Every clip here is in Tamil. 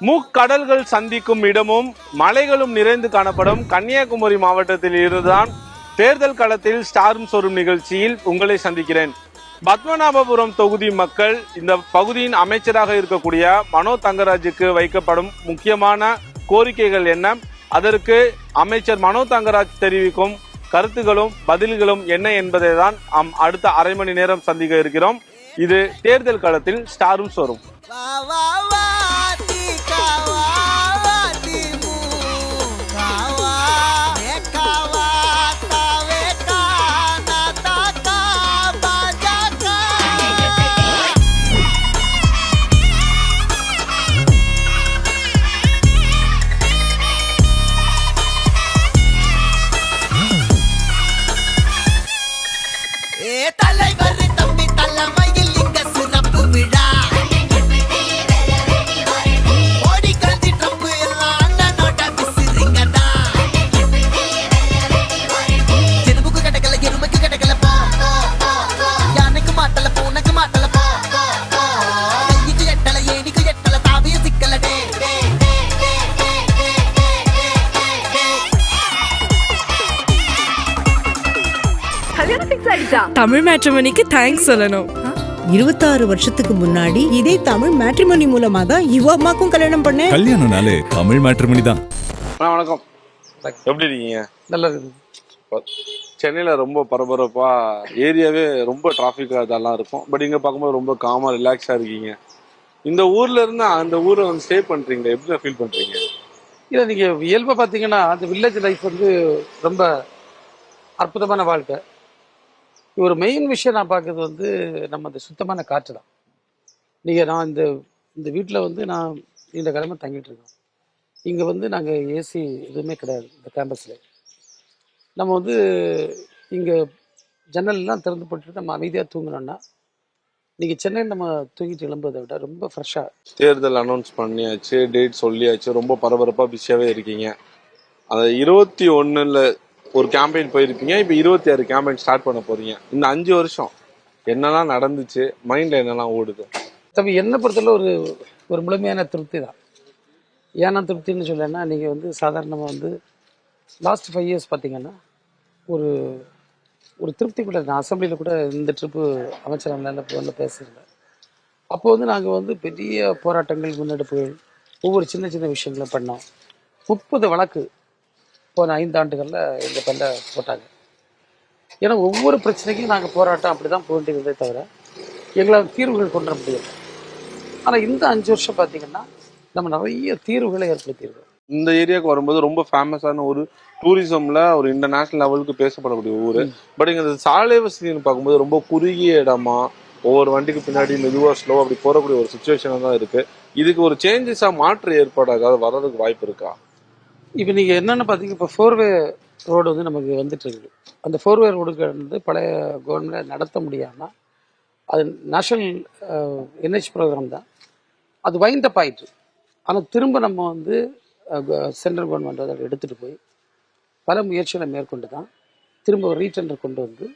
முக்கடல்கள் சந்திக்கும் இடமும் மலைகளும் நிறைந்து காணப்படும் கன்னியாகுமரி மாவட்டத்தில் இருந்துதான் தேர்தல் களத்தில் ஸ்டாரும் சொரும் நிகழ்ச்சியில் உங்களை சந்திக்கிறேன். பத்மநாபபுரம் தொகுதி மக்கள் இந்த பகுதியின் அமைச்சராக இருக்கக்கூடிய மனோ தங்கராஜுக்கு வைக்கப்படும் முக்கியமான கோரிக்கைகள் என்ன, அதற்கு அமைச்சர் மனோ தங்கராஜ் தெரிவிக்கும் கருத்துகளும் பதில்களும் என்ன என்பதை தான் அடுத்த அரை மணி நேரம் சந்திக்க இருக்கிறோம். இது தேர்தல் களத்தில் ஸ்டாரும் சொரும். தமிழ் மேட்ரிமோனிக்கு தேங்க்ஸ் சொல்லணும். 26 வருஷத்துக்கு முன்னாடி இதே தமிழ் மேட்ரிமோனி மூலமா தான் இவ அம்மாக்கும் கல்யாணம் பண்ணேன். கல்யாணம்னாலே தமிழ் மேட்ரிமோனி தான். வணக்கம், எப்படி இருக்கீங்க? நல்லா இருக்கு. சென்னையில ரொம்ப பரபரப்பா ஏரியாவே ரொம்ப டிராஃபிக்கா இதெல்லாம் இருக்கும். பட் இங்க பார்க்கும்போது ரொம்ப காமா ரிலாக்ஸா இருக்கீங்க. இந்த ஊர்ல இருந்து அந்த ஊரை வந்து ஸ்டே பண்றீங்க, எப்படி ஃபீல் பண்றீங்க? இல்லை, நீங்கள் இயல்பை பார்த்தீங்கன்னா அந்த வில்லேஜ் லைஃப் வந்து ரொம்ப அற்புதமான வாழ்க்கை. ஒரு மெயின் விஷயம் நான் பார்க்குறது வந்து நம்ம அந்த சுத்தமான காற்று தான். நான் இந்த வீட்டில் வந்து நான் இந்த கிழமை தங்கிட்டு இருக்கோம். இங்கே வந்து நாங்கள் ஏசி எதுவுமே கிடையாது இந்த கேம்பஸில். நம்ம வந்து இங்கே ஜன்னல்லாம் திறந்து போட்டுட்டு நம்ம அமைதியாக தூங்கினோன்னா நீங்கள் சென்னையில் நம்ம தூங்கிட்டு எழும்புறதை விட ரொம்ப ஃப்ரெஷ்ஷாக. தேர்தல் அனௌன்ஸ் பண்ணியாச்சு, டேட் சொல்லியாச்சு, ரொம்ப பரபரப்பாக பிஸியாகவே இருக்கீங்க. அந்த 21ல் ஒரு கேம்பெயின் போயிருக்கீங்க, இப்போ 26 கேம்பெயின் ஸ்டார்ட் பண்ண போறீங்க. இந்த 5 வருஷம் என்னெல்லாம் நடந்துச்சு, மைண்ட்ல என்னெல்லாம் ஓடுது? தம்பி, என்னை பொறுத்தவரை ஒரு முழுமையான திருப்தி தான். ஏன்னா திருப்தின்னு சொல்லலைன்னா, நீங்கள் வந்து சாதாரணமாக வந்து லாஸ்ட் 5 இயர்ஸ் பார்த்தீங்கன்னா ஒரு திருப்தி கூட. நான் அசம்பிளியில் கூட இந்த ட்ரிப்பு அமைச்சர் நல்ல பேசியிருந்தேன். அப்போ வந்து நாங்கள் வந்து பெரிய போராட்டங்கள், முன்னெடுப்புகள், ஒவ்வொரு சின்ன சின்ன விஷயங்களும் பண்ணோம். 30 வழக்கு போன 5 ஆண்டுகளில் எங்கள் பல்ல போட்டாங்க. ஏன்னா ஒவ்வொரு பிரச்சனைக்கும் நாங்கள் போராட்டம் அப்படி தான் போக வேண்டியதே தவிர எங்களால் தீர்வுகள் கொண்டு வர முடியாது. ஆனால் இந்த 5 வருஷம் பார்த்தீங்கன்னா நம்ம நிறைய தீர்வுகளை ஏற்படுத்தியிருக்கோம். இந்த ஏரியாவுக்கு வரும்போது ரொம்ப ஃபேமஸான ஒரு டூரிசம்ல ஒரு இன்டர்நேஷனல் லெவலுக்கு பேசப்படக்கூடிய ஊர். பட் இங்கே சாலை வசதின்னு பார்க்கும்போது ரொம்ப குறுகிய இடமா, ஒவ்வொரு வண்டிக்கு பின்னாடி மெதுவாக ஸ்லோ அப்படி போகக்கூடிய ஒரு சுச்சுவேஷனாக தான் இருக்கு. இதுக்கு ஒரு சேஞ்சஸாக மாற்று ஏற்பாடாக வர்றதுக்கு வாய்ப்பு இருக்கா? இப்போ நீங்கள் என்னென்னு பார்த்தீங்க, இப்போ 4-வே ரோடு வந்து நமக்கு வந்துட்டு இருக்குது. அந்த 4-வே ரோடுக்கு வந்து பழைய கவர்மெண்ட் நடத்த முடியாமல் அது நேஷனல் NH ப்ரோக்ராம் தான், அது வைண்டப் ஆயிட்டு. ஆனால் திரும்ப நம்ம வந்து சென்ட்ரல் கவர்மெண்ட் அதை எடுத்துகிட்டு போய் பல முயற்சிகளை மேற்கொண்டு தான் திரும்ப ரீடெண்டர் கொண்டு வந்து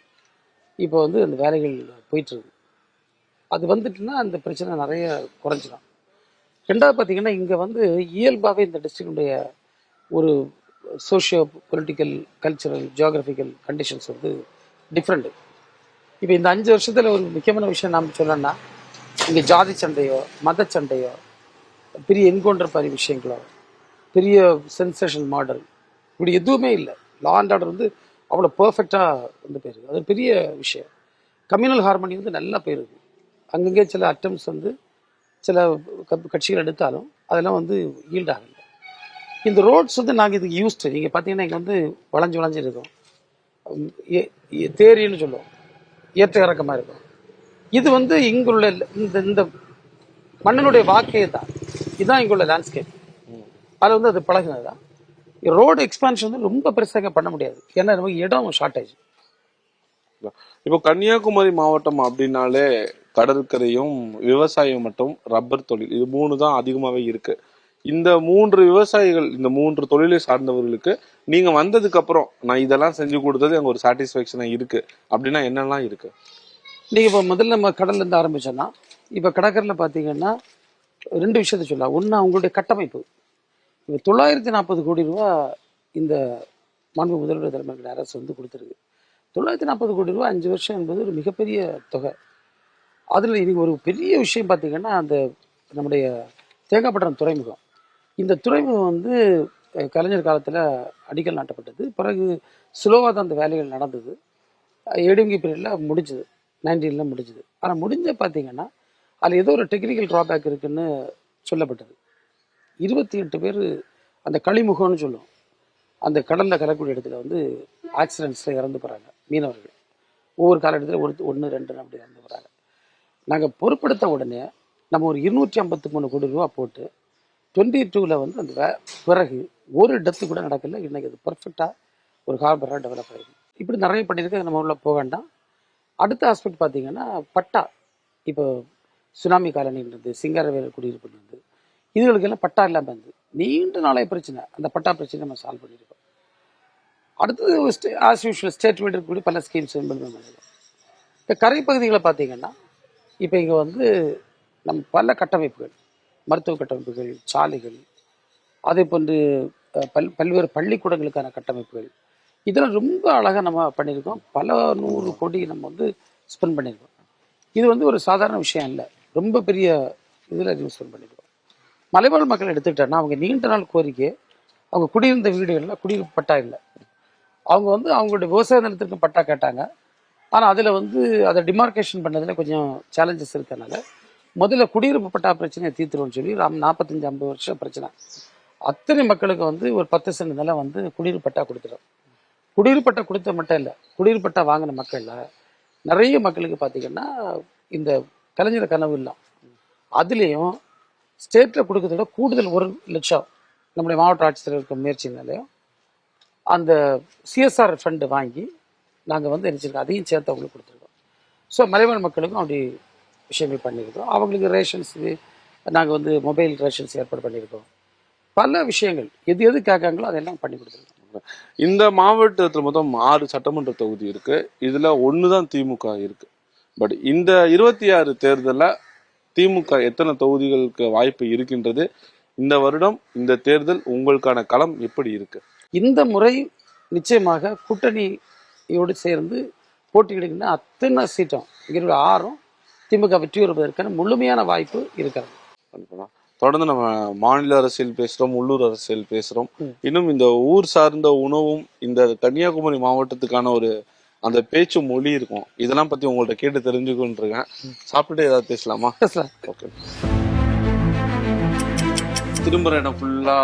இப்போ வந்து அந்த வேலைகள் போயிட்டுருக்கு. அது வந்துட்டுன்னா அந்த பிரச்சனை நிறைய குறைஞ்சிடும். ரெண்டாவது பார்த்தீங்கன்னா, இங்கே வந்து இயல்பாகவே இந்த டிஸ்ட்ரிக்டுடைய ஒரு socio political, cultural, geographical conditions வந்து டிஃப்ரெண்ட்டு. இப்போ இந்த 5 வருஷத்தில் ஒரு முக்கியமான விஷயம் நாம் சொல்லணும்னா, இங்கே ஜாதி சண்டையோ மத சண்டையோ பெரிய என்கவுண்டர் மாதிரி விஷயங்களோ பெரிய சென்சேஷன் மாடல் இப்படி எதுவுமே இல்லை. லா அண்ட் ஆர்டர் வந்து அவ்வளோ பர்ஃபெக்டாக வந்து போயிருக்கு. அது பெரிய விஷயம். கம்யூனல் ஹார்மனி வந்து நல்லா போயிருக்கு. அங்கங்கே சில அட்டம்ஸ் வந்து சில கட்சிகள் எடுத்தாலும் அதெல்லாம் வந்து ஈல்ட் ஆகலை. இந்த ரோட்ஸ் வந்து நாங்கள் இதுக்கு யூஸ்டு. நீங்கள் பார்த்தீங்கன்னா இங்கே வந்து வளைஞ்சு இருக்கும், தேரின்னு சொல்லுவோம், ஏற்ற இறக்கமாக இருக்கும். இது வந்து இங்குள்ள இந்த மண்ணினுடைய வாக்கையே தான். இதுதான் இங்குள்ள லேண்ட்ஸ்கேப். அதில் வந்து அது பழகினது தான். ரோடு எக்ஸ்பான்ஷன் வந்து ரொம்ப பெருசாக பண்ண முடியாது, ஏன்னா நமக்கு இடம் ஷார்ட்டேஜ். இப்போ கன்னியாகுமரி மாவட்டம் அப்படின்னாலே கடற்கரையும் விவசாயம் மற்றும் ரப்பர் தொழில், இது 3 தான் அதிகமாகவே இருக்கு. இந்த 3 விவசாயிகள், இந்த 3 தொழிலை சார்ந்தவர்களுக்கு நீங்க வந்ததுக்கு அப்புறம் நான் இதெல்லாம் செஞ்சு கொடுத்தது அங்க ஒரு சாட்டிஸ்ஃபேக்ஷனா இருக்கு அப்படின்னா என்னெல்லாம் இருக்கு? நீங்க இப்போ முதல்ல நம்ம கடல்ல இருந்து ஆரம்பிச்சோம்னா, இப்போ கடற்கரையில் பார்த்தீங்கன்னா 2 விஷயத்தை சொல்லலாம். ஒன்று அவங்களுடைய கட்டமைப்பு. இப்போ 940 கோடி ரூபா இந்த மாண்பு முதல்வர் தலைமையில் அரசு வந்து கொடுத்துருக்கு. 940 கோடி ரூபா 5 வருஷம் என்பது ஒரு மிகப்பெரிய தொகை. அதில் இன்னைக்கு ஒரு பெரிய விஷயம் பார்த்தீங்கன்னா, அந்த நம்முடைய தேங்காய்பட்டினம் துறைமுகம். இந்த துறைமுகம் வந்து கலைஞர் காலத்தில் அடிக்கல் நாட்டப்பட்டது. பிறகு ஸ்லோவாக தான் அந்த வேலைகள் நடந்தது. ஏடிஎம்கே பீரியடில் முடிஞ்சுது, 19 முடிஞ்சுது. ஆனால் முடிஞ்ச பார்த்தீங்கன்னா அதில் ஏதோ ஒரு டெக்னிக்கல் ட்ராபேக் இருக்குன்னு சொல்லப்பட்டது. 28 பேர் அந்த களிமுகம்னு சொல்லுவோம், அந்த கடலில் கலக்கூடிய இடத்துல வந்து ஆக்சிடென்ட்ஸில் இறந்து போகிறாங்க மீனவர்கள். ஒவ்வொரு காலகட்டத்தில் 1, 2 அப்படி இறந்து போகிறாங்க. நாங்கள் பொறுப்படுத்த உடனே நம்ம ஒரு 253 கோடி ரூபா போட்டு 22 வந்து அந்த பிறகு ஒரு டெத்து கூட நடக்கல. இன்றைக்கி அது பர்ஃபெக்டாக ஒரு ஹார்பராக டெவலப் ஆகிருக்கு. இப்படி நிறைய பண்ணியிருக்கு, நம்ம உள்ள போக வேண்டாம். அடுத்த ஆஸ்பெக்ட் பார்த்தீங்கன்னா பட்டா. இப்போ சுனாமி காலனின்றது, சிங்காரவேல குடியிருப்புன்றது, இதுகளுக்கெல்லாம் பட்டா இல்லாமல் இருந்து நீண்ட நாளைய பிரச்சனை. அந்த பட்டா பிரச்சனை நம்ம சால்வ் பண்ணியிருக்கோம். அடுத்தது ஆஸ் யூஷுவல் ஸ்டேட் வீடு இருக்கக்கூடிய பல ஸ்கீம்ஸ் இம்ப்ளிமெண்ட் பண்ணியிருக்கோம். இப்போ கரை பகுதிகளை பார்த்தீங்கன்னா இப்போ இங்கே வந்து நம்ம பல கட்டமைப்புகள், மருத்துவ கட்டமைப்புகள், சாலைகள், அதே போன்று பல்வேறு பள்ளிக்கூடங்களுக்கான கட்டமைப்புகள், இதெல்லாம் ரொம்ப அழகாக நம்ம பண்ணியிருக்கோம். பல 100 கோடி நம்ம வந்து ஸ்பெண்ட் பண்ணியிருக்கோம். இது வந்து ஒரு சாதாரண விஷயம் இல்லை, ரொம்ப பெரிய இதில் ஸ்பெண்ட் பண்ணியிருக்கோம். மலைவாழ் மக்கள் எடுத்துக்கிட்டோன்னா அவங்க நீண்ட நாள் கோரிக்கை, அவங்க குடியிருந்த வீடுகளில் குடியிருப்பு பட்டா இல்லை. அவங்க வந்து அவங்களுடைய விவசாய நிலத்திற்கு பட்டா கேட்டாங்க. ஆனால் அதில் வந்து அதை டிமார்கேஷன் பண்ணதில் கொஞ்சம் சேலஞ்சஸ் இருக்கிறதுனால முதல்ல குடியிருப்பு பட்டா பிரச்சனையை தீர்த்துருவோம்னு சொல்லி 45-50 வருஷம் பிரச்சனை. அத்தனை மக்களுக்கு வந்து ஒரு 10 சென்ட் நிலம் வந்து குடியிருப்பு பட்டா கொடுத்துட்டோம். குடியிருப்பு பட்டா கொடுத்த மட்டும் இல்லை, குடியிருப்பு பட்டா வாங்கின மக்களில் நிறைய மக்களுக்கு பார்த்திங்கன்னா இந்த கலைஞர் கனவு இல்லை, அதுலேயும் ஸ்டேட்டில் கொடுக்கறத கூடுதல் 1 லட்சம் நம்முடைய மாவட்ட ஆட்சித்தலைவர் இருக்க முயற்சினாலையும் அந்த சிஎஸ்ஆர் ஃபண்டு வாங்கி நாங்கள் வந்து நினச்சிருக்கோம், அதையும் சேர்த்து அவங்களுக்கு கொடுத்துருக்கோம். ஸோ மலைவாழ் மக்களுக்கும் அப்படி விஷயங்கள் பண்ணியிருக்கோம். அவங்களுக்கு ரேஷன்ஸ் நாங்கள் வந்து மொபைல் ரேஷன்ஸ் ஏற்பாடு பண்ணியிருக்கோம். பல விஷயங்கள் எது எது கேட்காங்களோ அதெல்லாம் பண்ணி கொடுத்துருக்கோம். இந்த மாவட்டத்தில் மொத்தம் 6 சட்டமன்ற தொகுதி இருக்கு. இதுல 1 தான் திமுக இருக்கு. பட் இந்த 26 தேர்தலில் திமுக எத்தனை தொகுதிகளுக்கு வாய்ப்பு இருக்கின்றது? இந்த வருடம் இந்த தேர்தல் உங்களுக்கான களம் எப்படி இருக்கு? இந்த முறை நிச்சயமாக கூட்டணியோடு சேர்ந்து போட்டியிடுகின்ற அத்தனை சீட்டும் இங்கே 6 திமுக வெற்றி பெறுவதற்கான முழுமையான வாய்ப்பு இருக்கிறது. தொடர்ந்து நம்ம மாநில அரசியல் பேசுறோம், உள்ளூர் அரசியல் பேசுறோம். இன்னும் இந்த ஊர் சார்ந்த உணவும் இந்த கன்னியாகுமரி மாவட்டத்துக்கான ஒரு அந்த பேச்சு மொழி இருக்கும், இதெல்லாம் பத்தி உங்கள்ட்ட கேட்டு தெரிஞ்சுக்கொண்டு இருக்கேன். சாப்பிட்டுட்டு ஏதாவது பேசலாமா? ஓகே. திரும்புற இடம் ஃபுல்லா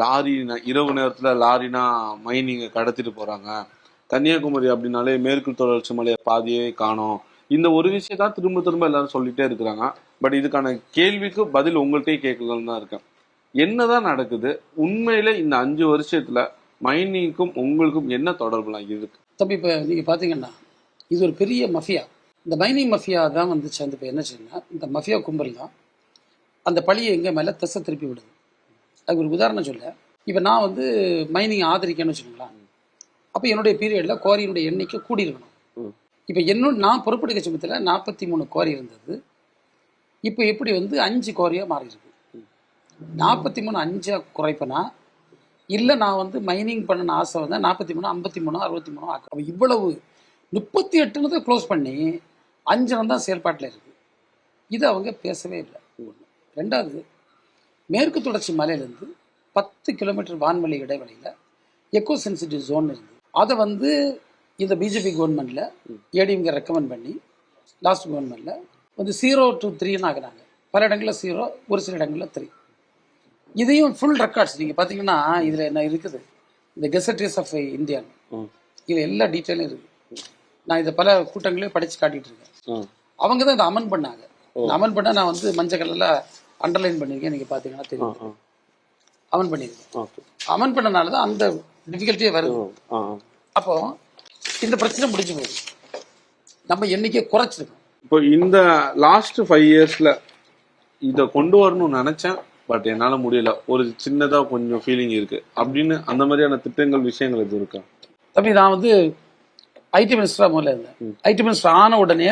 லாரி, இரவு நேரத்துல லாரினா மைனிங் கடத்திட்டு போறாங்க. கன்னியாகுமரி அப்படின்னாலே மேற்கு தொடர்ச்சி மலையை பாதியே காணோம். இந்த ஒரு விஷயத்தான் திரும்ப திரும்ப எல்லாரும் சொல்லிட்டே இருக்கிறாங்க. பட் இதுக்கான கேள்விக்கு பதில் உங்கள்கிட்டயே கேட்கலான்னு தான் இருக்கேன். என்னதான் நடக்குது உண்மையில இந்த 5 வருஷத்துல மைனிங்க்கும் உங்களுக்கும் என்ன தொடர்புலாம் இருக்கு? தம்பி, இப்போ நீங்கள் பார்த்தீங்கன்னா இது ஒரு பெரிய மஃபியா. இந்த மைனிங் மஃபியா தான் வந்து சேர்ந்து இப்போ என்ன செய்யுன்னா, இந்த மஃபியா கும்பல் தான் அந்த பழியை எங்கே மேலே திசை திருப்பி விடுது. அதுக்கு ஒரு உதாரணம் சொல்ல, இப்போ நான் வந்து மைனிங் ஆதரிக்கணும்னு வச்சுக்கோங்களேன். அப்போ என்னுடைய பீரியடில் குவாரியினுடைய எண்ணிக்கை கூடியிருக்கணும். இப்போ நான் பொறுப்பெடுக்க சமயத்தில் 43 குவாரி இருந்தது. இப்போ எப்படி வந்து 5 குவாரியாக மாறி இருக்கு. 43 5 குறைப்பனா இல்லை, நான் வந்து மைனிங் பண்ண ஆசை வந்தால் 43 53 63 ஆக்கும். இவ்வளவு 38 க்ளோஸ் பண்ணி 5 தான் செயல்பாட்டில் இருக்குது. இது அவங்க பேசவே இல்லை. ஒன்று. ரெண்டாவது, மேற்கு தொடர்ச்சி மலையிலேருந்து 10 கிலோமீட்டர் வான்வெளி இடைவெளியில் எக்கோ சென்சிட்டிவ் ஜோன் இருக்குது. அதை வந்து இந்த பிஜேபி கவர்மெண்ட்டில் ஏடிஎம்கே ரெக்கமெண்ட் பண்ணி லாஸ்ட் கவர்மெண்ட்டில் வந்து 0 to 3 ஆகுறாங்க. பல இடங்களில் 0, ஒரு சில இடங்களில் 3. இதையும் ஃபுல் ரெக்கார்ட்ஸ் நீங்கள் பார்த்தீங்கன்னா இதில் என்ன இருக்குது, இந்த கெசட்டரிஸ் ஆஃப் இந்தியா, இதில் எல்லா டீட்டெயிலும் இருக்குது. நான் இதை பல கூட்டங்களையும் படித்து காட்டிகிட்டு இருக்கேன். அவங்க தான் இதை அமெண்ட் பண்ணாங்க. அமெண்ட் பண்ண நான் வந்து மஞ்சள் கலரில் அண்டர்லைன் பண்ணியிருக்கேன். நீங்கள் பார்த்தீங்கன்னா தெரியும், அமெண்ட் பண்ணியிருக்கேன். அமெண்ட் பண்ணனால தான் அந்த டிஃபிகல்ட்டியே வருது. அப்போ இந்த பிரச்சனை முடிஞ்சு போகுது, நம்ம எண்ணிக்கையை குறைச்சிருக்கோம். இப்போ இந்த லாஸ்ட் 5 இயர்ஸ்ல இதை கொண்டு வரணும்னு நினைச்சேன், பட் என்னால் முடியல, ஒரு சின்னதாக கொஞ்சம் ஃபீலிங் இருக்கு அப்படின்னு அந்த மாதிரியான திட்டங்கள் விஷயங்கள் எதுவும் இருக்கா? தம்பி, நான் வந்து ஐடி மினிஸ்டராக முதல்ல இருந்தேன். ஐடி மினிஸ்டர் ஆன உடனே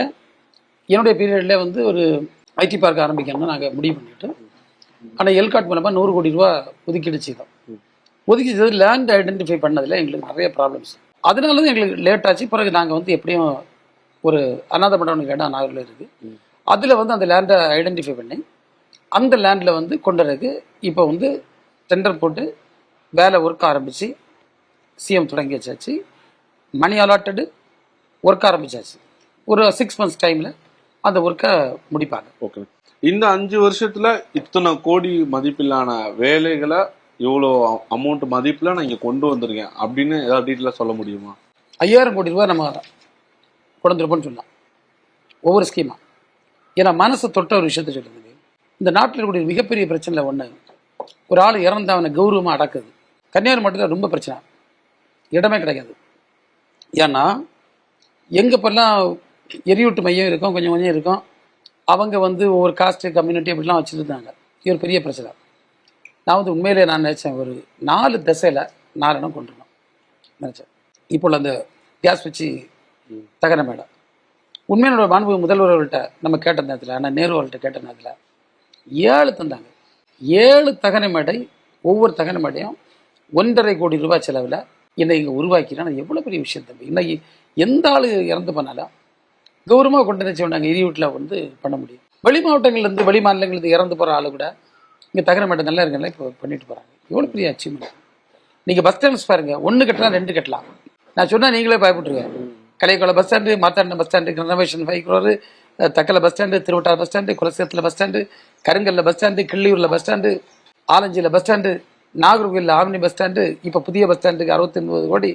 என்னுடைய பீரியட்லேயே வந்து ஒரு ஐடி பார்க் ஆரம்பிக்கணும்னு நாங்கள் முடிவு பண்ணிட்டு ஆனால் எல்காட் மூலமாக 100 கோடி ரூபா ஒதுக்கீடு செய்தோம். ஒதுக்கி செய்து லேண்ட் ஐடென்டிஃபை பண்ணதில் எங்களுக்கு நிறைய ப்ராப்ளம்ஸ். அதனால தான் எங்களுக்கு லேட் ஆச்சு. பிறகு நாங்கள் வந்து எப்படியும் ஒரு அநாத மண்டபம் இடம் நாகூரில் இருக்குது, அதில் வந்து அந்த லேண்டை ஐடென்டிஃபை பண்ணி அந்த லேண்டில் வந்து கொண்டுறதுக்கு இப்போ வந்து டெண்டர் போட்டு வேலை ஒர்க் ஆரம்பித்து சிஎம் தொடங்கி வச்சாச்சு. மணி அலாட்டடு ஒர்க் ஆரம்பிச்சாச்சு. ஒரு 6 months டைமில் அந்த ஒர்க்கை முடிப்பாங்க. ஓகே. இந்த 5 வருஷத்துல இத்தனை கோடி மதிப்பிலான வேலைகளை இவ்வளோ அமௌண்ட் மதிப்புல நான் இங்க கொண்டு வந்திருக்கேன் அப்படின்னு ஏதாவது டீட்டெயிலாக சொல்ல முடியுமா? 5000 கோடி ரூபா நம்ம கொண்டு வந்திருப்போம்னு சொல்லலாம் ஒவ்வொரு ஸ்கீமா. ஏன்னா மனசை தொட்ட ஒரு விஷயத்த சொல்லுது. இந்த நாட்டில் இருக்கக்கூடிய மிகப்பெரிய பிரச்சனை ஒன்று, ஒரு ஆள் இறந்து அவனை கௌரவமாக அடக்குது. கன்னியாகுமரி மாவட்டத்தில் ரொம்ப பிரச்சனை, இடமே கிடைக்காது. ஏன்னா எங்கே இப்போல்லாம் எரியூட்டு மையம் இருக்கும், கொஞ்சம் கொஞ்சம் இருக்கும். அவங்க வந்து ஒவ்வொரு காஸ்ட் கம்யூனிட்டி அப்படிலாம் வச்சுருந்தாங்க. இது ஒரு பெரிய பிரச்சனை. நான் வந்து உண்மையிலே நான் நினச்சேன் ஒரு 4 திசையில் 4 இடம் கொண்டுருந்தோம் நினச்சேன். இப்போ அந்த கேஸ் வச்சு தகன மேடம் உண்மையோட மாண்பு முதல்வர்கள்ட்ட நம்ம கேட்ட நேரத்தில், ஆனால் நேரு அவர்கள்ட்ட கேட்ட நேரத்தில் 7 தந்தாங்க. 7 தகன மேடை, ஒவ்வொரு தகன மேடையும் 1.5 கோடி ரூபாய் செலவில் என்னை இங்கே உருவாக்கினா எவ்வளோ பெரிய விஷயம் தம்பி. இன்னைக்கு எந்த ஆள் இறந்து பண்ணாலும் கௌரவமாக கொண்டு வந்து சொன்னாங்க எரியூட்டில் வந்து பண்ண முடியும். வெளி மாவட்டங்கள்லேருந்து வெளி மாநிலங்கள்லேருந்து இறந்து போகிற ஆளு கூட இங்கே தகன மேடை நல்லா இருக்குல்ல இப்போ பண்ணிட்டு போகிறாங்க. எவ்வளோ பெரிய அச்சீவ்மெண்ட். நீங்கள் பஸ் ஸ்டாண்ட்ஸ் பாருங்கள், 1 கட்டலாம் 2 கட்டலாம். நான் சொன்னால் நீங்களே பயப்பட்டுருவேன். கலைக்கோளை பஸ் ஸ்டாண்டு, மாத்தாண்ட bus stand renovation 5 crore, Thakkalai bus stand, Thiruvattar bus stand, குலசேத்தில் பஸ் ஸ்டாண்டு, கருங்கல்ல பஸ் ஸ்டாண்டு, கிள்ளியூரில் பஸ் ஸ்டாண்டு, ஆலஞ்சியில் பஸ் ஸ்டாண்டு, நாகர்கோவிலில் ஆம்னி பஸ் ஸ்டாண்டு, இப்போ புதிய பஸ் ஸ்டாண்டுக்கு 69 கோடி,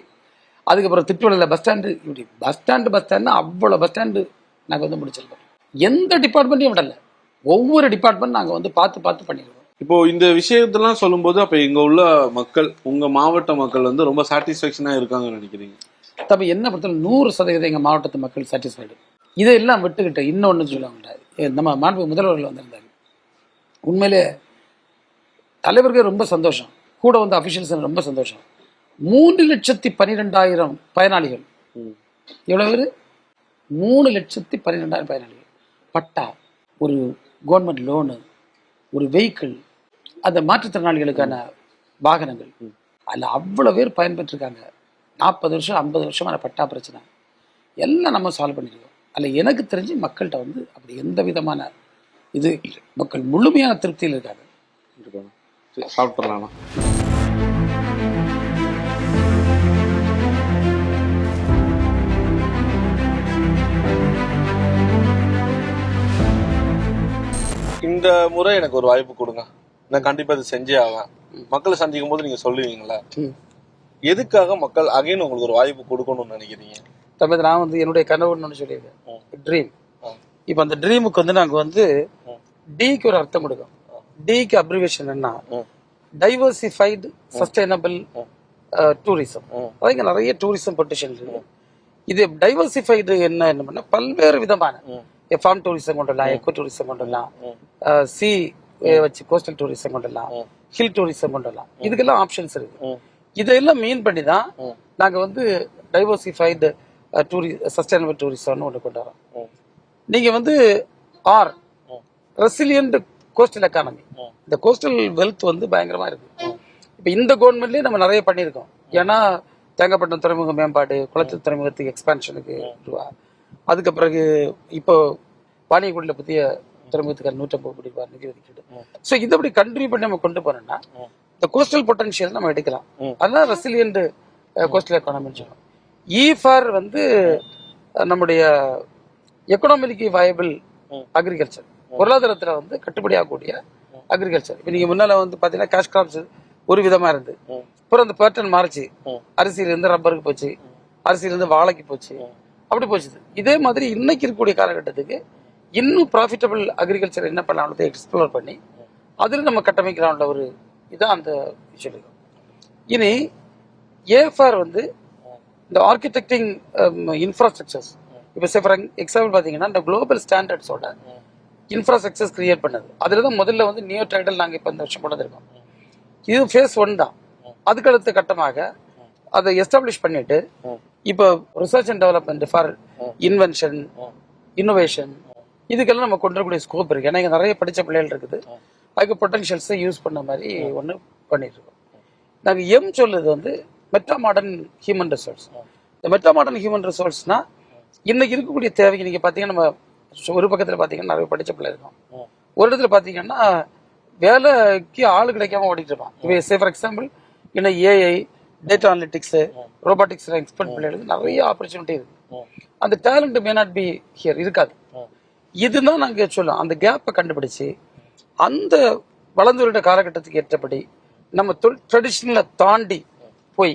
அதுக்கப்புறம் திட்டுவளையில் பஸ் ஸ்டாண்டு. இப்படி பஸ் ஸ்டாண்டு அவ்வளோ பஸ் ஸ்டாண்டு நாங்கள் வந்து முடிச்சிருக்கோம். எந்த டிபார்ட்மெண்ட்டையும் விடலை, ஒவ்வொரு டிபார்ட்மெண்ட் நாங்கள் வந்து பார்த்து பண்ணிடுவோம். இப்போ இந்த விஷயத்தெல்லாம் சொல்லும்போது அப்போ இங்கே உள்ள மக்கள், உங்கள் மாவட்ட மக்கள் வந்து ரொம்ப சாட்டிஸ்ஃபேக்ஷனாக இருக்காங்கன்னு நினைக்கிறீங்க? தப்ப என்ன பொறுத்தவரை 100% எங்கள் மாவட்டத்து மக்கள் சாட்டிஸ்ஃபைடு. இதையெல்லாம் விட்டுக்கிட்டு இன்னொன்று சொல்லுவாங்க, நம்ம மாண்பு முதல்வர்கள் வந்திருந்தாங்க. உண்மையிலே தலைவர்கள் ரொம்ப சந்தோஷம், கூட வந்து அஃபிஷியல்ஸ் ரொம்ப சந்தோஷம். 3,12,000 பயனாளிகள். எவ்வளோ பேர்? 3,12,000 பயனாளிகள். பட்டா, ஒரு கவர்மெண்ட் லோனு, ஒரு வெஹிக்கிள், அந்த மாற்றுத்திறனாளிகளுக்கான வாகனங்கள், அதில் அவ்வளோ பேர் பயன்பெற்றிருக்காங்க. 40 வருஷம் 50 வருஷமான பட்டா பிரச்சனை எல்லாம் நம்ம சால்வ் பண்ணிடுவோம். அதில் எனக்கு தெரிஞ்சு மக்கள்கிட்ட வந்து அப்படி எந்த விதமான இது மக்கள் முழுமையான திருப்தியில் இருக்காங்க. சாப்பிட்றலாம். இந்த முறை எனக்கு ஒரு வாய்ப்பு கொடுங்க, நான் கண்டிப்பா இது செஞ்சே ஆவேன். மக்களை சந்திக்கும் போது நீங்க சொல்லுவீங்களா எதுக்காக மக்கள் அகைன் உங்களுக்கு ஒரு வாய்ப்பு கொடுக்கணும்னு நினைக்கிறீங்க? தமிழ் நான் வந்து என்னுடைய கனவுன்னு சொல்லியிருக்கேன், ட்ரீம். இப்போ அந்த ட்ரீமுக்கு வந்து நாங்கள் வந்து டிக்கு ஒரு அர்த்தம் கொடுக்கும். டிக்கு அப்ரிவேஷன் என்ன? Diversified sustainable tourism. அதாவது இங்கே நிறைய டூரிசம் பொட்டன்ஷியல் இருக்கு. இது டைவர்சிஃபைடு என்ன பண்ணா பல்வேறு விதமான ஃபார்ம் டூரிசம் கொண்டு வரலாம், எக்கோ டூரிசம் கொண்டு வரலாம், சி வச்சு கோஸ்டல் டூரிசம் கொண்டு வரலாம், ஹில் டூரிசம் கொண்டு வரலாம். இதுக்கெல்லாம் ஆப்ஷன்ஸ் இருக்கு. இதெல்லாம் மீன் பண்ணி தான் நாங்கள் வந்து டைவர்சிஃபைடு சஸ்டைனபிள் டூரிசம்னு ஒன்று கொண்டு வரோம். நீங்கள் வந்து ரெசிலியன்ட் கோஸ்டல் எக்கானமி, இந்த கோஸ்டல் வெல்த் வந்து பயங்கரமா இருக்கு. இப்போ இந்த கவர்மெண்ட்லயே நம்ம நிறைய பண்ணியிருக்கோம். ஏன்னா தேங்காய்பட்டினம் துறைமுக மேம்பாடு, குளச்சல் துறைமுகத்துக்கு எக்ஸ்பான்ஷனுக்கு ரூபா, அதுக்கு பிறகு இப்போ வாணியகுடியில் புதிய துறைமுகத்துக்கு 150 கோடி ரூபாய் நிதி ஒதுக்கீடு. ஸோ இதை அப்படி கண்டினியூ பண்ணி நம்ம கொண்டு போனோம்னா இந்த கோஸ்டல் பொட்டன்ஷியல் நம்ம எடுக்கலாம். அதுதான் ரெசிலியன்ட் கோஸ்டல் எக்கானமின்னு சொல்லுவோம். ஃபார் வந்து நம்முடைய எக்கனாமிக்கலி வயபிள் அக்ரிகல்ச்சர், பொருளாதாரத்தில் வந்து கட்டுப்படியாகக்கூடிய அக்ரிகல்ச்சர். இப்போ நீங்கள் முன்னால் வந்து பார்த்தீங்கன்னா கேஷ் கிராப்ஸ் ஒரு விதமாக இருந்து, அப்புறம் அந்த பேட்டர்ன் மாறிச்சு. அரிசியிலேருந்து ரப்பருக்கு போச்சு, அரிசியிலேருந்து வாழைக்கு போச்சு, அப்படி போச்சுது. இதே மாதிரி இன்னைக்கு இருக்கக்கூடிய காலகட்டத்துக்கு இன்னும் ப்ராஃபிட்டபிள் அக்ரிகல்ச்சர் என்ன பண்ணலாம்னு எக்ஸ்ப்ளோர் பண்ணி அதில் நம்ம கட்டமைக்கலாம்ல ஒரு இதான் அந்த விஷயம். இனி ஏஃபார் வந்து இந்த ஆர்கிடெக்டிங் இன்ஃப்ராஸ்ட்ரக்சர்ஸ், இப்போ ஃபார் எக்ஸாம்பிள் பார்த்தீங்கன்னா இந்த குளோபல் ஸ்டாண்டர்ட்ஸோட இன்ஃப்ராஸ்ட்ரக்சர்ஸ் கிரியேட் பண்ணது. அதில் தான் முதல்ல வந்து நியோ டைடல் நாங்கள் இப்போ இந்த வருஷம் கொண்டு வந்திருக்கோம். இது ஃபேஸ் 1 தான். அதுக்கு அடுத்த கட்டமாக அதை எஸ்டாப்ளிஷ் பண்ணிட்டு இப்போ research and development for invention, innovation, இதுக்கெல்லாம் நம்ம கொண்டு வரக்கூடிய ஸ்கோப் இருக்கு. ஏன்னா இங்கே நிறைய படித்த பிள்ளைகள் இருக்குது, அதுக்கு பொட்டன்ஷியல்ஸை யூஸ் பண்ண மாதிரி ஒன்று பண்ணிட்டு இருக்கோம். நாங்கள் எம் சொல்லுறது வந்து மெட்டா மாடர்ன் ஹியூமன் ரிசோர்ஸ். இந்த மெட்டா மாடர்ன் ஹியூமன் ரிசோர்ஸ்னா இன்னைக்கு இருக்கக்கூடிய தேவைக்கு நீங்கள் பார்த்தீங்கன்னா நம்ம ஒரு பக்கத்தில் பார்த்தீங்கன்னா நிறைய படித்த பிள்ளை இருக்கும், ஒரு இடத்துல பார்த்தீங்கன்னா வேலைக்கு ஆள் கிடைக்காம ஓடிட்டு இருப்பான். இப்போ ஃபார் எக்ஸாம்பிள் இன்னும் AI, data analytics, robotics expert பிள்ளைகளுக்கு நிறைய ஆப்பர்ச்சுனிட்டி இருக்கு. அந்த talent may not be here, இருக்காது. இதுதான் நாங்கள் சொல்லுவோம். அந்த கேப்பை கண்டுபிடிச்சு அந்த வளர்ந்து வருட காலகட்டத்துக்கு ஏற்றபடி நம்ம ட்ரெடிஷ்னலை தாண்டி போய்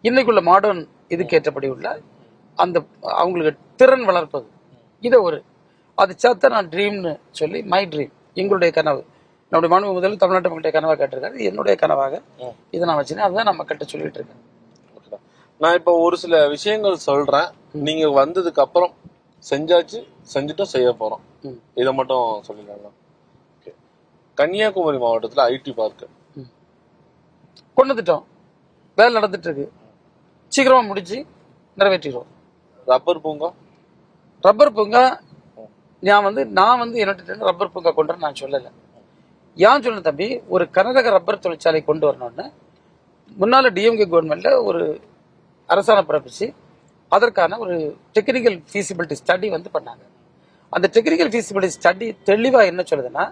இன்னைக்குள்ள மாடர்ன் இதுக்கு ஏற்றபடி உள்ள அந்த அவங்களுக்கு திறன் வளர்ப்பது. இதை அது சேர்த்தா நான் ட்ரீம்னு சொல்லி மை ட்ரீம், எங்களுடைய கனவு. என்னுடைய மாணவ முதல்ல தமிழ்நாட்டு மக்களுடைய கனவாக கேட்டிருக்காரு, என்னுடைய கனவாக இதை நான் வச்சுனேன். அதுதான் நம்ம கிட்ட சொல்லிட்டு இருக்கேன். நான் இப்போ ஒரு சில விஷயங்கள் சொல்றேன், நீங்க வந்ததுக்கு அப்புறம் செஞ்சுட்டும் செய்ய போறோம். இதை மட்டும் சொல்லிடலாம். கன்னியாகுமரி மாவட்டத்தில் ஐடி பார்க் கொண்டு வந்துட்டோம், வேலை நடந்துட்டு இருக்கு, சீக்கிரமா முடிச்சு நிறைவேற்றிடுவோம். ரப்பர் பூங்கா நான் வந்து என்னோட ரப்பர் பூங்கா கொண்டு நான் சொல்லலை. ஏன் சொல்ல தம்பி, ஒரு கர்நாடக ரப்பர் தொழிற்சாலை கொண்டு வரணும்னு முன்னால டிஎம்கே கவர்மெண்ட்ல ஒரு அரசாணை பிறப்பிச்சு அதற்கான ஒரு டெக்னிக்கல் ஃபீசிபிலிட்டி ஸ்டடி வந்து பண்ணாங்க. அந்த டெக்னிக்கல் ஃபீசிபிலிட்டி ஸ்டடி தெளிவா என்ன சொல்லுதுன்னா,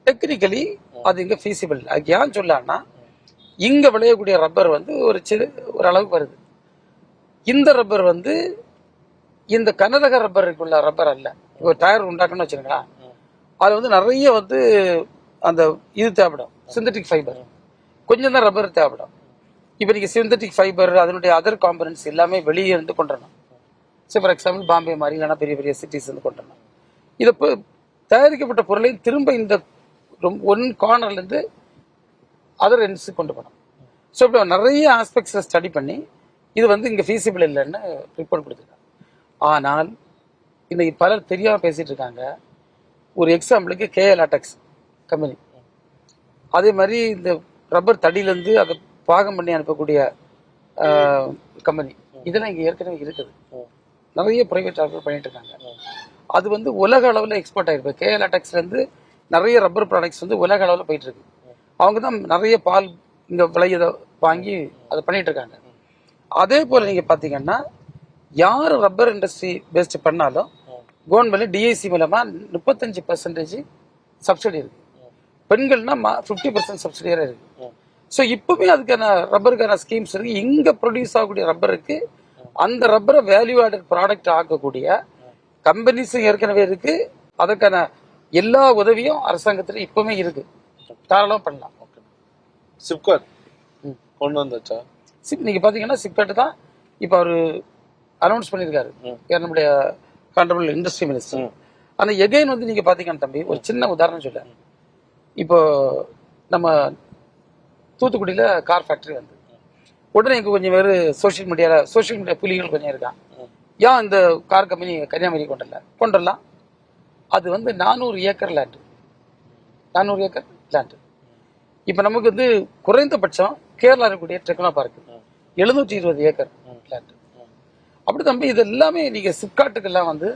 டெக்னிக்கலி அது இங்க ஃபீசிபிள். அதுக்கு ஏன் சொல்லலாம்னா, இங்க விளையக்கூடிய ரப்பர் வந்து ஒரு அளவுக்கு வருது. இந்த ரப்பர் வந்து இந்த கர்நாடக ரப்பருக்குள்ள ரப்பர் அல்ல. இப்போ டயர் உண்டாக்கணும்னு வச்சுருங்களா, அது வந்து நிறைய வந்து அந்த இது தேவைப்படும், சிந்தட்டிக் ஃபைபர். கொஞ்சம் தான் ரப்பர் தேவைப்படும். இப்போ நீங்கள் சிந்தட்டிக் ஃபைபர் அதனுடைய அதர் காம்பனன்ட்ஸ் எல்லாமே வெளியே இருந்து கொண்டு வரணும். ஃபார் எக்ஸாம்பிள் பாம்பே மாதிரி இல்லைனா பெரிய பெரிய சிட்டிஸ் வந்து கொண்டு வரணும். இதை இப்போ தயாரிக்கப்பட்ட பொருளையும் திரும்ப இந்த ஒன் கார்னர்லேருந்து அதர் எண்ட்ஸுக்கு கொண்டு போகணும். ஸோ இப்போ நிறைய ஆஸ்பெக்ட்ஸை ஸ்டடி பண்ணி இது வந்து இங்கே ஃபீஸிபிள் இல்லைன்னு ரிப்போர்ட் கொடுத்துருக்காங்க. ஆனால் இன்னைக்கு பலர் தெரியாமல் பேசிகிட்டு இருக்காங்க. ஒரு எக்ஸாம்பிளுக்கு கேஎல்ஆர்டெக்ஸ் கம்பெனி, அதே மாதிரி இந்த ரப்பர் தடியிலேருந்து அதை பாகம் பண்ணி அனுப்பக்கூடிய கம்பெனி, இதெல்லாம் இங்கே ஏற்கனவே இருக்குது. நிறைய ப்ரைவேட் ரப்பர் பண்ணிட்டு இருக்காங்க. அது வந்து உலக அளவில் எக்ஸ்போர்ட் ஆகிருக்கு. கேஎல்ஆர்டெக்ஸ்லேருந்து நிறைய ரப்பர் ப்ராடக்ட்ஸ் வந்து உலக அளவில் போயிட்டு இருக்கு. அவங்க தான் நிறைய பால் இங்கே விளையதை வாங்கி அதை பண்ணிட்டு இருக்காங்க. அதே போல் நீங்கள் பார்த்தீங்கன்னா, யார் ரப்பர் இண்டஸ்ட்ரி பேஸ்ட் பண்ணாலும் கவர்மெண்ட் டிஐசி மூலமாக 35% சப்சிடி இருக்கு. பெண்கள்னா 50% சப்சிடியாக இருக்கு. ஸோ இப்பவுமே அதுக்கான ரப்பருக்கான ஸ்கீம்ஸ் இருக்கு. இங்கே ப்ரொடியூஸ் ஆகக்கூடிய ரப்பருக்கு அந்த ரப்பரை வேல்யூ ஆடட் ப்ராடக்ட் ஆக்கக்கூடிய கம்பெனிஸும் ஏற்கனவே இருக்கு. அதற்கான எல்லா உதவியும் அரசாங்கத்தில் இப்பவுமே இருக்கு, தாராளமாக பண்ணலாம். சிப்காட் கொண்டு வந்தாச்சா? நீங்க பாத்தீங்கன்னா சிப்காட் தான் இப்போ அவர் அனௌன்ஸ் பண்ணியிருக்காரு, நம்முடைய கான்ட்ரபிள் இண்டஸ்ட்ரி மினிஸ்டர். அந்த எகைன் வந்து நீங்க பாத்தீங்கன்னா தம்பி, ஒரு சின்ன உதாரணம் சொல்ல, இப்போ நம்ம தூத்துக்குடியில கார் ஃபேக்டரி வந்து உடனே இங்க கொஞ்சம் பேர் சோசியல் மீடியா புலிகள் கொஞ்சம் இருக்கான். ஏன் இந்த கார் கம்பெனி கன்னியாகுமரி கொண்டுடலாம். அது வந்து 400 ஏக்கர் லேண்டு. இப்போ நமக்கு வந்து குறைந்தபட்சம் கேரளா இருக்கக்கூடிய டெக்னோ பார்க் 720 ஏக்கர் லேண்டு. அப்படி தம்பி, இது எல்லாமே நீங்க சிப்காட்டுக்கெல்லாம் வந்து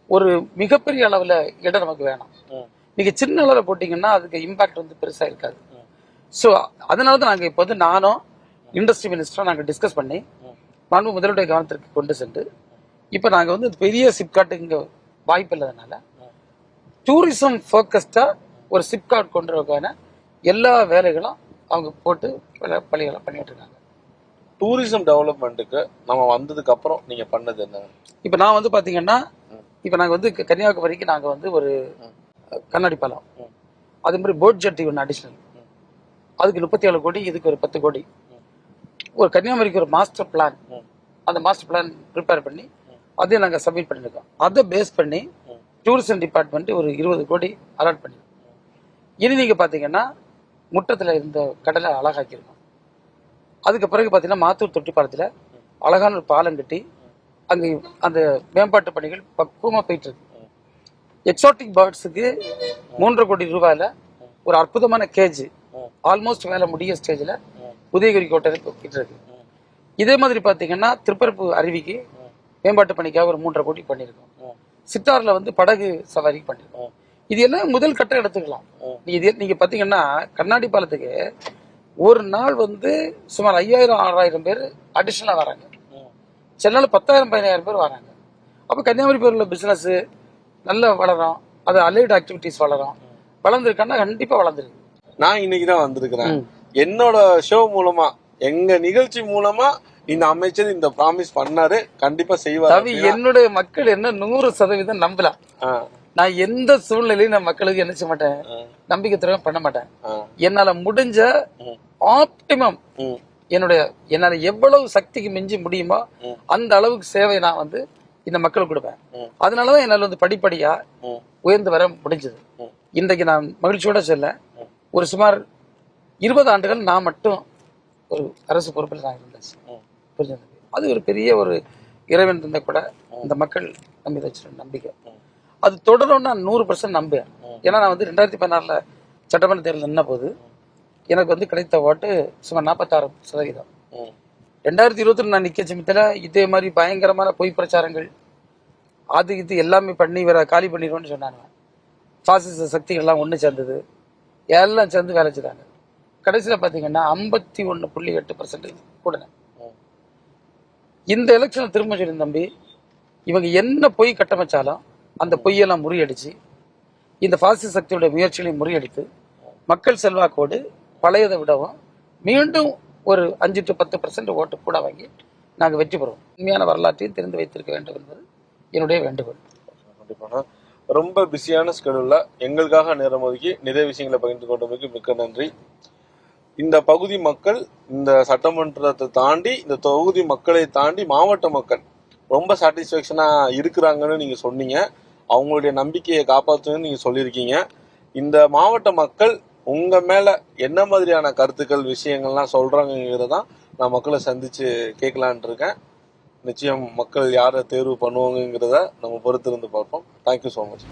ஒரு மிகப்பெரிய அளவில் இடம் நமக்கு வேணும். நீங்க சின்ன அளவில் போட்டீங்கன்னா அதுக்கு இம்பாக்ட் வந்து பெருசா இருக்காது. ஸோ அதனால தான் நாங்கள் இப்போ வந்து நானும் இண்டஸ்ட்ரி மினிஸ்டரும் நாங்கள் டிஸ்கஸ் பண்ணி மாண்பு முதலுடைய கவனத்திற்கு கொண்டு சென்று இப்போ நாங்கள் வந்து பெரிய சிப்காட்டு இங்கே வாய்ப்பு இல்லாதனால டூரிசம் ஃபோக்கஸ்டா ஒரு சிப்காட் கொண்டு வரக்கான எல்லா வேலைகளும் அவங்க போட்டு பள்ளிகளை பண்ணிட்டு இருக்காங்க. டூரிசம் டெவலப்மெண்ட்டுக்கு நம்ம வந்ததுக்கு அப்புறம் நீங்க பண்ணது என்ன? இப்போ நான் வந்து பாத்தீங்கன்னா, இப்போ நாங்கள் வந்து கன்னியாகுமரிக்கு நாங்கள் வந்து ஒரு கண்ணாடி பாலம், அதே மாதிரி போட் ஜெட்டி ஒன்று அடிஷனல், அதுக்கு 37 கோடி, இதுக்கு ஒரு 10 கோடி. ஒரு கன்னியாகுமரிக்கு ஒரு மாஸ்டர் பிளான், அந்த மாஸ்டர் பிளான் ப்ரிப்பேர் பண்ணி அதையும் நாங்கள் சப்மிட் பண்ணியிருக்கோம். அதை பேஸ் பண்ணி டூரிசம் டிபார்ட்மெண்ட் ஒரு 20 கோடி அலாட் பண்ணியிருக்கோம். இனி நீங்கள் பார்த்தீங்கன்னா முற்றத்தில் இருந்த கடலை அழகாக்கியிருக்கோம். அதுக்கு பிறகு பார்த்தீங்கன்னா மாத்தூர் தொட்டிப்பாலத்தில் அழகான ஒரு பாலம் கட்டி அங்கே அந்த மேம்பாட்டு பணிகள் பக்குவமாக போயிட்டு இருக்கு. எக்ஸாட்டிக் பேர்ட்ஸுக்கு 3.5 கோடி ரூபாயில ஒரு அற்புதமான கேஜ் ஆல்மோஸ்ட் வேலை முடிய ஸ்டேஜில் உதயகிரி கோட்டையில் போயிட்டு இருக்கு. இதே மாதிரி பார்த்தீங்கன்னா திருப்பரப்பு அருவிக்கு மேம்பாட்டு பணிக்காக ஒரு 3.5 கோடி பண்ணியிருக்கோம். சிட்டாரில் வந்து படகு சவாரி பண்ணியிருக்கோம். இது என்ன முதல் கட்டம் எடுத்துக்கலாம். நீங்க பாத்தீங்கன்னா கண்ணாடி பாலத்துக்கு ஒரு நாள் சுமார் 5000-6000 பேர் அடிஷனலா வராங்க. சென்னையில 10,000-15,000 பேர் வராங்க. அப்ப கன்னியாகுமரி பேர் உள்ள பிசினஸ் நல்லா வளரும், அது அலைடு ஆக்டிவிட்டிஸ் வளரும். வளர்ந்துருக்கான்னா கண்டிப்பா வளர்ந்துருக்கு. நான் இன்னைக்குதான் வந்திருக்கிறேன். என்னோட ஷோ மூலமா, எங்க நிகழ்ச்சி மூலமா இந்த அமைச்சர் இந்த ப்ராமிஸ் பண்ணாரு, கண்டிப்பா செய்வாரு. என்னுடைய மக்கள் என்ன 100% நம்பலாம். நான் எந்த சூழ்நிலையும் நான் மக்களுக்கு என்ன செய்ய மாட்டேன், நம்பிக்கை துரோகம் பண்ண மாட்டேன். என்னால முடிஞ்ச ஆப்டிமம், என்னால எவ்வளவு சக்திக்கு மிஞ்சி முடியுமோ அந்த அளவுக்கு சேவை நான் இந்த மக்களுக்கு கொடுப்பேன். அதனாலதான் என்னால படிப்படியா உயர்ந்து வர முடிஞ்சது. இன்றைக்கு நான் மகிழ்ச்சியோட சொல்ல, ஒரு சுமார் 20 ஆண்டுகள் நான் மட்டும் ஒரு அரசு பொறுப்பில் நான் இருந்தேன். புரிஞ்சது. அது ஒரு பெரிய ஒரு இறைவன் தந்தை கூட இந்த மக்கள் நம்பி வச்சிருந்த நம்பிக்கை. அது தொடரும்னு நான் 100% நம்புவேன். ஏன்னா நான் 2016 சட்டமன்ற தேர்தல் நின்ன போது எனக்கு கிடைத்த ஓட்டு சுமார் 46%. 2020 நான் நிக்க சமயத்துல இதே மாதிரி பயங்கரமான பொய் பிரச்சாரங்கள் அது இது எல்லாமே பண்ணி வேற காலி பண்ணிடுவோம்னு சொன்னாங்க. பாசிச சக்திகள் எல்லாம் ஒண்ணு சேர்ந்தது, எல்லாம் சேர்ந்து வேலை செய்தாங்க. கடைசியில பாத்தீங்கன்னா 51.8% கூட. இந்த எலெக்ஷன் திரும்ப சொல்லி தம்பி, இவங்க என்ன பொய் கட்டமைச்சாலும் அந்த பொய்யெல்லாம் முறியடிச்சு இந்த பாசிச சக்தியோட முயற்சிகளையும் முறியடித்து மக்கள் செல்வாக்கோடு பழையதை விடவும் மீண்டும் ஒரு 5 to 10% ஓட்டு கூட வாங்கி நாங்கள் வெற்றி பெறுவோம். உண்மையான வரலாற்றையும் தெரிந்து வைத்திருக்க வேண்டும் என்பது என்னுடைய வேண்டுகோள். ரொம்ப பிஸியான ஸ்கெடியூல்ல எங்களுக்காக நேரம் ஒதுக்கி நிறைய விஷயங்களை பகிர்ந்து கொண்டதுக்கு மிக்க நன்றி. இந்த பகுதி மக்கள் இந்த சட்டமன்றத்தை தாண்டி, இந்த தொகுதி மக்களை தாண்டி மாவட்ட மக்கள் ரொம்ப சாட்டிஸ்பேக்ஷனா இருக்கிறாங்கன்னு நீங்க சொன்னீங்க. அவங்களுடைய நம்பிக்கையை காப்பாற்றுன்னு நீங்க சொல்லியிருக்கீங்க. இந்த மாவட்ட மக்கள் உங்க மேல என்ன மாதிரியான கருத்துக்கள் விஷயங்கள்லாம் சொல்றாங்கிறதான் நான் மக்களை சந்திச்சு கேட்கலான் இருக்கேன். நிச்சயம் மக்கள் யாரை தேர்வு பண்ணுவாங்கிறத நம்ம பொறுத்திருந்து பார்ப்போம். Thank you so much.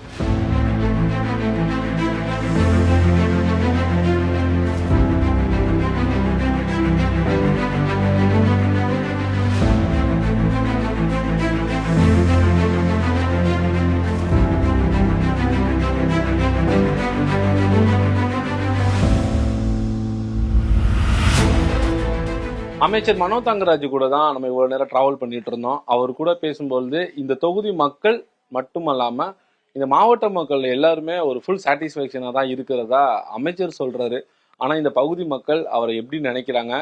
அமைச்சர் மனோ தங்கராஜ் கூட தான் நம்ம இவ்வளவு நேரம் டிராவல் பண்ணிட்டு இருந்தோம். அவர் கூட பேசும்பொழுது இந்த தொகுதி மக்கள் மட்டுமல்லாம இந்த மாவட்ட மக்கள் எல்லாருமே ஒரு ஃபுல் சாட்டிஸ்ஃபேக்ஷனா தான் இருக்கிறதா அமைச்சர் சொல்றாரு. ஆனா இந்த பகுதி மக்கள் அவரை எப்படி நினைக்கிறாங்க,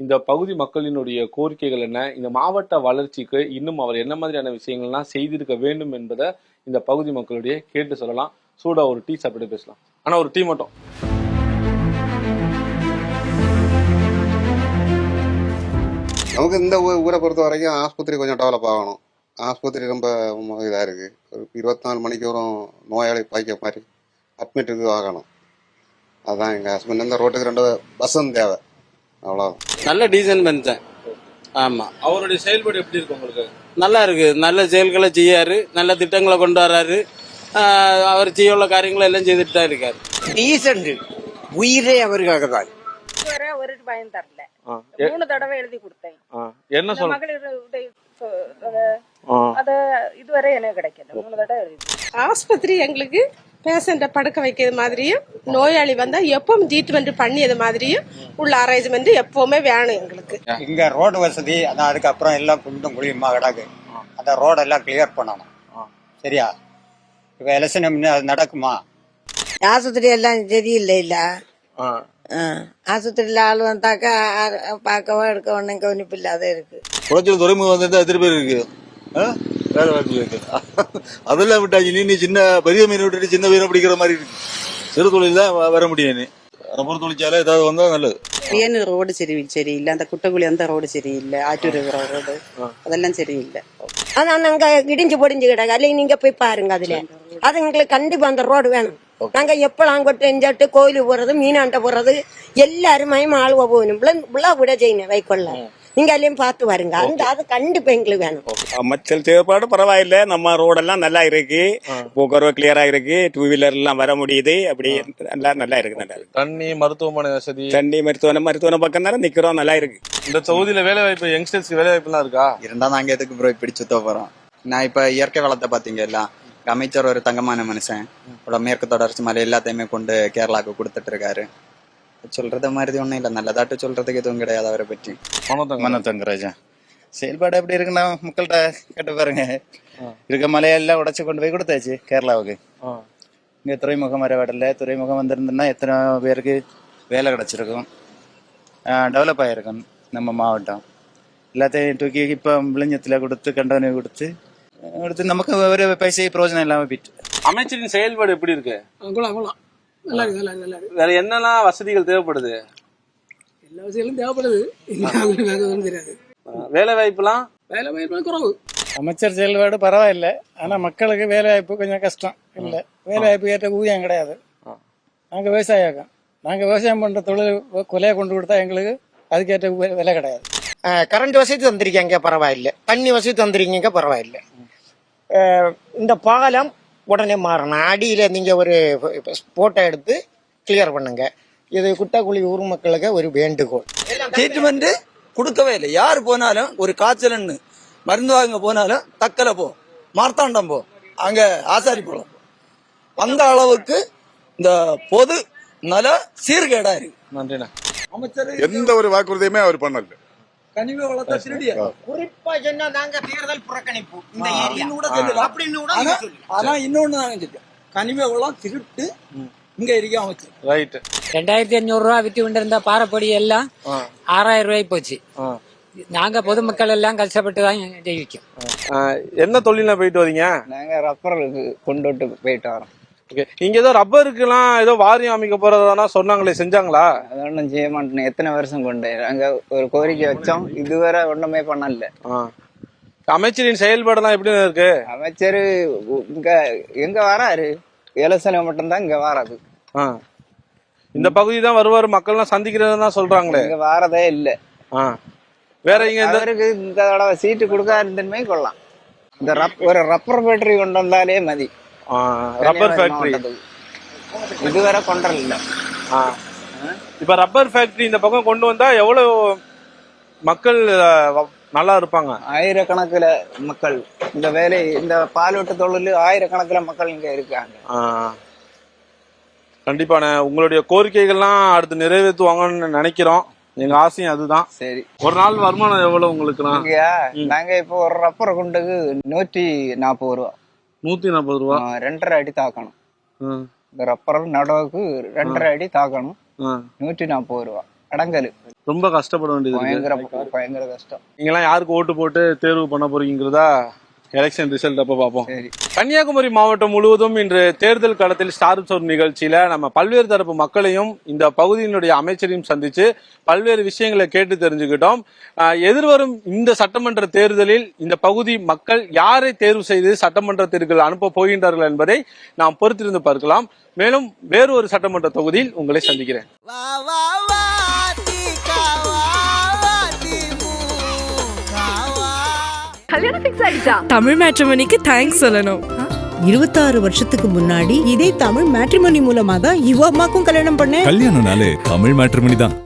இந்த பகுதி மக்களினுடைய கோரிக்கைகள் என்ன, இந்த மாவட்ட வளர்ச்சிக்கு இன்னும் அவர் என்ன மாதிரியான விஷயங்கள்லாம் செய்திருக்க வேண்டும் என்பதை இந்த பகுதி மக்களுடைய கேட்டு சொல்லலாம். சூடா ஒரு டீ சாப்பிட்டு பேசலாம். ஆனா ஒரு டீ மட்டும். நமக்கு இந்த ஊரை பொறுத்த வரைக்கும் ஆஸ்பத்திரி கொஞ்சம் டெவலப் ஆகணும். ஆஸ்பத்திரி ரொம்ப இதாக இருக்குது. ஒரு 24 மணிக்கு வரும் நோயாளி பாய்க்க மாதிரி அட்மிட்டுக்கு ஆகணும். அதுதான் எங்கள் ஹஸ்பண்ட். இந்த ரோட்டுக்கு 2 பஸ்ஸும் தேவை, அவ்வளோதான். நல்ல டீசைன் பண்ணிட்டேன். ஆமாம், அவருடைய செயல்பாடு எப்படி இருக்கு உங்களுக்கு? நல்லா இருக்கு. நல்ல செயல்களை செய்யாரு, நல்ல திட்டங்களை கொண்டு வர்றாரு. அவர் செய்ய உள்ள காரியங்களை எல்லாம் செய்துட்டு தான் இருக்காரு. டீசென்ட் உயிரே அவருக்காக தான். ஒரு பயம் தரல. 3 தடவை எழுதி கொடுத்தேன். என்ன சொல்ல அத இதுவரை எனக்கு கிடைக்கல. 3 தடவை எழுதி. ஆஸ்பத்திரி எங்களுக்கு பேஷண்ட்டை படுக்க வைக்கிறது மாதிரியும், நோயாளி வந்தா எப்பவும் ட்ரீட்மெண்ட் பண்ணியது மாதிரியும் உள்ள அரேஞ்ச்மெண்ட் எப்பவுமே வேணும் எங்களுக்கு. இங்க ரோடு வசதி அதான், அதுக்கப்புறம் எல்லாம் குண்டும் குழியுமா கிடக்கு. அந்த ரோடெல்லாம் கிளியர் பண்ணணும். சரியா? இப்ப எலெக்ஷன் அது நடக்குமா? ஆஸ்பத்திரி எல்லாம் சரியில்லை இல்ல. ஆஸ்பத்திரியில ஆள் வந்தாக்கா பார்க்கவோ எடுக்க ஒன்னும் கவனிப்பு இல்லாத இருக்கு. குளச்சல் துறைமுகம் வந்து எத்தனை பேர் இருக்கு, வேலை வாய்ப்பு இருக்கு. அதெல்லாம் விட்டாச்சு. நீ சின்ன பெரிய மீன் விட்டுட்டு சின்ன மீனை பிடிக்கிற மாதிரி இருக்கு. சிறு தொழில் தான் வர முடியும். ரப்பர் தொழிற்சாலை ஏதாவது வந்தா நல்லது. ரோடு சரியில்லை. அந்த குட்டக்குழி அந்த ரோடு சரியில்லை. ஆற்றூர் ரோடு அதெல்லாம் சரியில்லை. ஆனா நாங்க இடிஞ்சு பொடிஞ்சு கிடக்கு. அல்ல நீங்க போய் பாருங்க. அதுல அது எங்களுக்கு கண்டிப்பா அந்த ரோடு வேணும். நாங்க எப்பலாம் அங்கோட்டு எஞ்சாட்டு கோயிலுக்கு போறது, மீனாண்ட போறது எல்லாரும் மயமா ஆளுவ போகணும். விழா விட செய்யணும் வைக்கொள்ள. நீங்க எல்லாம் பார்த்து வருங்க. அந்த அது கண்டிப்பா எங்களுக்கு வேணும். அமைச்சர் செயற்பாடு பரவாயில்ல. நம்ம ரோடெல்லாம் நல்லா இருக்கு, போக்குவரத்து கிளியரா இருக்கு, 2 வீலர் எல்லாம் வர முடியுது. அப்படி நல்லா இருக்கு. நல்லா இருக்கு. தண்ணி, மருத்துவமனை வசதி, மருத்துவமனை பக்கம் தானே நிக்கிறோம். நல்லா இருக்கு. இந்த தொகுதியில வேலை வாய்ப்பு, யங்ஸ்டர்ஸ்க்கு வேலை வாய்ப்பு எல்லாம் இருக்கா? இருந்தா நாங்க எதுக்கு ப்ரோ இப்படி சுத்த போறோம்? நான் இப்ப இயற்கை வளத்தை பாத்தீங்க எல்லாம் அமைச்சர் ஒரு தங்கமான மனுஷன். இவ்வளோ மேற்கு தொடர்ச்சி மலை எல்லாத்தையுமே கொண்டு கேரளாவுக்கு கொடுத்துட்டு இருக்காரு. சொல்றது மாதிரி ஒன்றும் இல்லை, நல்லதாட்டு சொல்றதுக்கு எதுவும் கிடையாது அவரை பற்றி. மனோதங்கராஜா செயல்பாடு எப்படி இருக்குன்னா மக்கள்கிட்ட கேட்டு பாருங்க. இருக்க மலையெல்லாம் உடைச்சு கொண்டு போய் கொடுத்தாச்சு கேரளாவுக்கு. இங்கே துறைமுகம் வரவிடல. துறைமுகம் வந்திருந்ததுன்னா எத்தனை பேருக்கு வேலை கிடைச்சிருக்கும், டெவலப் ஆகிருக்கும் நம்ம மாவட்டம். எல்லாத்தையும் தூக்கி இப்போ விளைஞ்சத்தில் கொடுத்து கண்டவனை கொடுத்து நமக்கு ஒரு பைசை பிரயோஜனம் இல்லாமல் போயிட்டு. அமைச்சரின் செயல்பாடு எப்படி இருக்கு? நல்லா இருக்கு, நல்லா இருக்கு. வேற என்னெல்லாம் வசதிகள் தேவைப்படுது? எல்லா வசதிகளும் தேவைப்படுது, தெரியாது. வேலை வாய்ப்புலாம் வேலை வாய்ப்பு குறவு. அமைச்சர் செயல்பாடு பரவாயில்லை, ஆனால் மக்களுக்கு வேலை வாய்ப்பு கொஞ்சம் கஷ்டம் இல்லை. வேலை வாய்ப்பு ஏற்ற ஊதியம் கிடையாது. நாங்கள் விவசாயம், நாங்கள் விவசாயம் பண்ணுற தொழில் கொலையை கொண்டு கொடுத்தா எங்களுக்கு அதுக்கேற்ற விலை கிடையாது. கரண்ட் வசதி தந்திருக்கீங்க பரவாயில்லை, தண்ணி வசதி தந்திருக்கீங்க பரவாயில்லை. இந்த பாலம் உடனே மாறணும். அடியில் நீங்கள் ஒரு போட்டோ எடுத்து கிளியர் பண்ணுங்க. இது குட்டாக்குழி ஊர் மக்களுக்கு ஒரு வேண்டுகோள். ட்ரீட்மெண்ட் கொடுக்கவே இல்லை. யார் போனாலும் ஒரு காய்ச்சல்னு மருந்து வாங்க போனாலும் தக்கலை போ, மார்த்தாண்டம் போ, அங்கே ஆசாரி போகலாம். அந்த அளவுக்கு இந்த பொது நல சீர்கேடா இருக்கு. நன்றிண்ணா. அமைச்சர் எந்த ஒரு வாக்குறுதியுமே அவர் பண்ணல. கனிம வளத்தை திருடியா குறிப்பா சொன்னா நாங்க தேர்தல் புறக்கணிப்பு இந்த ஏரியா அப்படின்னு கூட ஆனா இன்னொன்னு நாங்க சொல்லிட்டோம், கனிம வளம் திருட்டு இங்க இருக்க அமைச்சர். ரைட். 2500 ரூபா விட்டு கொண்டிருந்த பாறைப்பொடி எல்லாம் 6000 ரூபாய் போச்சு. நாங்க பொதுமக்கள் எல்லாம் கஷ்டப்பட்டு தான் ஜெயிக்கும். என்ன தொழில போயிட்டு வரீங்க? நாங்க ரப்பருக்கு கொண்டு போயிட்டு வரோம். இங்க ஏதோ ரப்பருக்குலாம் ஏதோ வாரியம் அமைக்க போறதானா சொன்னாங்களே, செஞ்சாங்களா? அது ஒன்றும் செய்ய மாட்டேன். எத்தனை வருஷம் கொண்டு அங்க ஒரு கோரிக்கை வச்சோம், இதுவரை ஒண்ணுமே பண்ணல. அமைச்சரின் செயல்பாடுலாம் எப்படி இருக்கு? அமைச்சர் இங்க எங்க வராரு, எலெக்ஷன் மட்டும்தான் இங்க வராது. இந்த பகுதி தான் வருவாரு, மக்கள்லாம் சந்திக்கிறதுதான் சொல்றாங்களே. இங்க வாரதே இல்ல. வேற இங்க இந்த தடவை சீட்டு கொடுக்காருந்தமே கொள்ளலாம். இந்த ஒரு ரப்பர் ஃபேக்டரி கொண்டு வந்தாலே மதி. ரப்பர் ஃபேக்டரி இதுவரை கொண்டல. இப்ப ரப்பர் ஃபேக்டரி இந்த பக்கம் கொண்டு வந்தா எவ்வளவு மக்கள் நல்லா இருப்பாங்க? ஆயிரக்கணக்கில் மக்கள் இந்த வேலை, இந்த பால்வெட்டு தொழில் ஆயிரக்கணக்கில் மக்கள் இங்க இருக்காங்க. கண்டிப்பான உங்களுடைய கோரிக்கைகள்லாம் அடுத்து நிறைவேற்றுவாங்கன்னு நினைக்கிறோம். எங்க ஆசையும் அதுதான். சரி, ஒரு நாள் வருமானம் எவ்வளவு உங்களுக்கு? நாங்க இப்போ ஒரு ரப்பரை கொண்டுக்கு 140 ரூபா. 140 ரூபா. 2.5 அடி தாக்கணும். இந்த ரப்பர் நடவுக்கு 2.5 அடி தாக்கணும். 140 ரூபா அடங்கல். ரொம்ப கஷ்டப்பட வேண்டியது. பயங்கர கஷ்டம். நீங்கெல்லாம் யாருக்கு ஓட்டு போட்டு தேர்வு பண்ண போறீங்கிறதா எலெக்ஷன் ரிசல்ட் அப்ப பார்ப்போம். கன்னியாகுமரி மாவட்டம் முழுவதும் இன்று தேர்தல் களத்தில் ஸ்டார் சொல் நிகழ்ச்சியில நம்ம பல்வேறு தரப்பு மக்களையும் இந்த பகுதியினுடைய அமைச்சரையும் சந்திச்சு பல்வேறு விஷயங்களை கேட்டு தெரிஞ்சுக்கிட்டோம். எதிர்வரும் இந்த சட்டமன்ற தேர்தலில் இந்த பகுதி மக்கள் யாரை தேர்வு செய்து சட்டமன்றத்திற்கு அனுப்ப போகின்றார்கள் என்பதை நாம் பொறுத்திருந்து பார்க்கலாம். மேலும் வேறு ஒரு சட்டமன்ற தொகுதியில் உங்களை சந்திக்கிறேன். கல்யாணம் ஃபிக்ஸ் ஆயிடுச்சா? தமிழ் மேட்ரிமோனிக்கு தேங்க்ஸ் சொல்லணும். 26 வருஷத்துக்கு முன்னாடி இதே தமிழ் மேட்ரிமோனி மூலமா தான் இவ அம்மாக்கும் கல்யாணம் பண்ணேன். கல்யாணம்னாலே தமிழ் மேட்ரிமோனி தான்.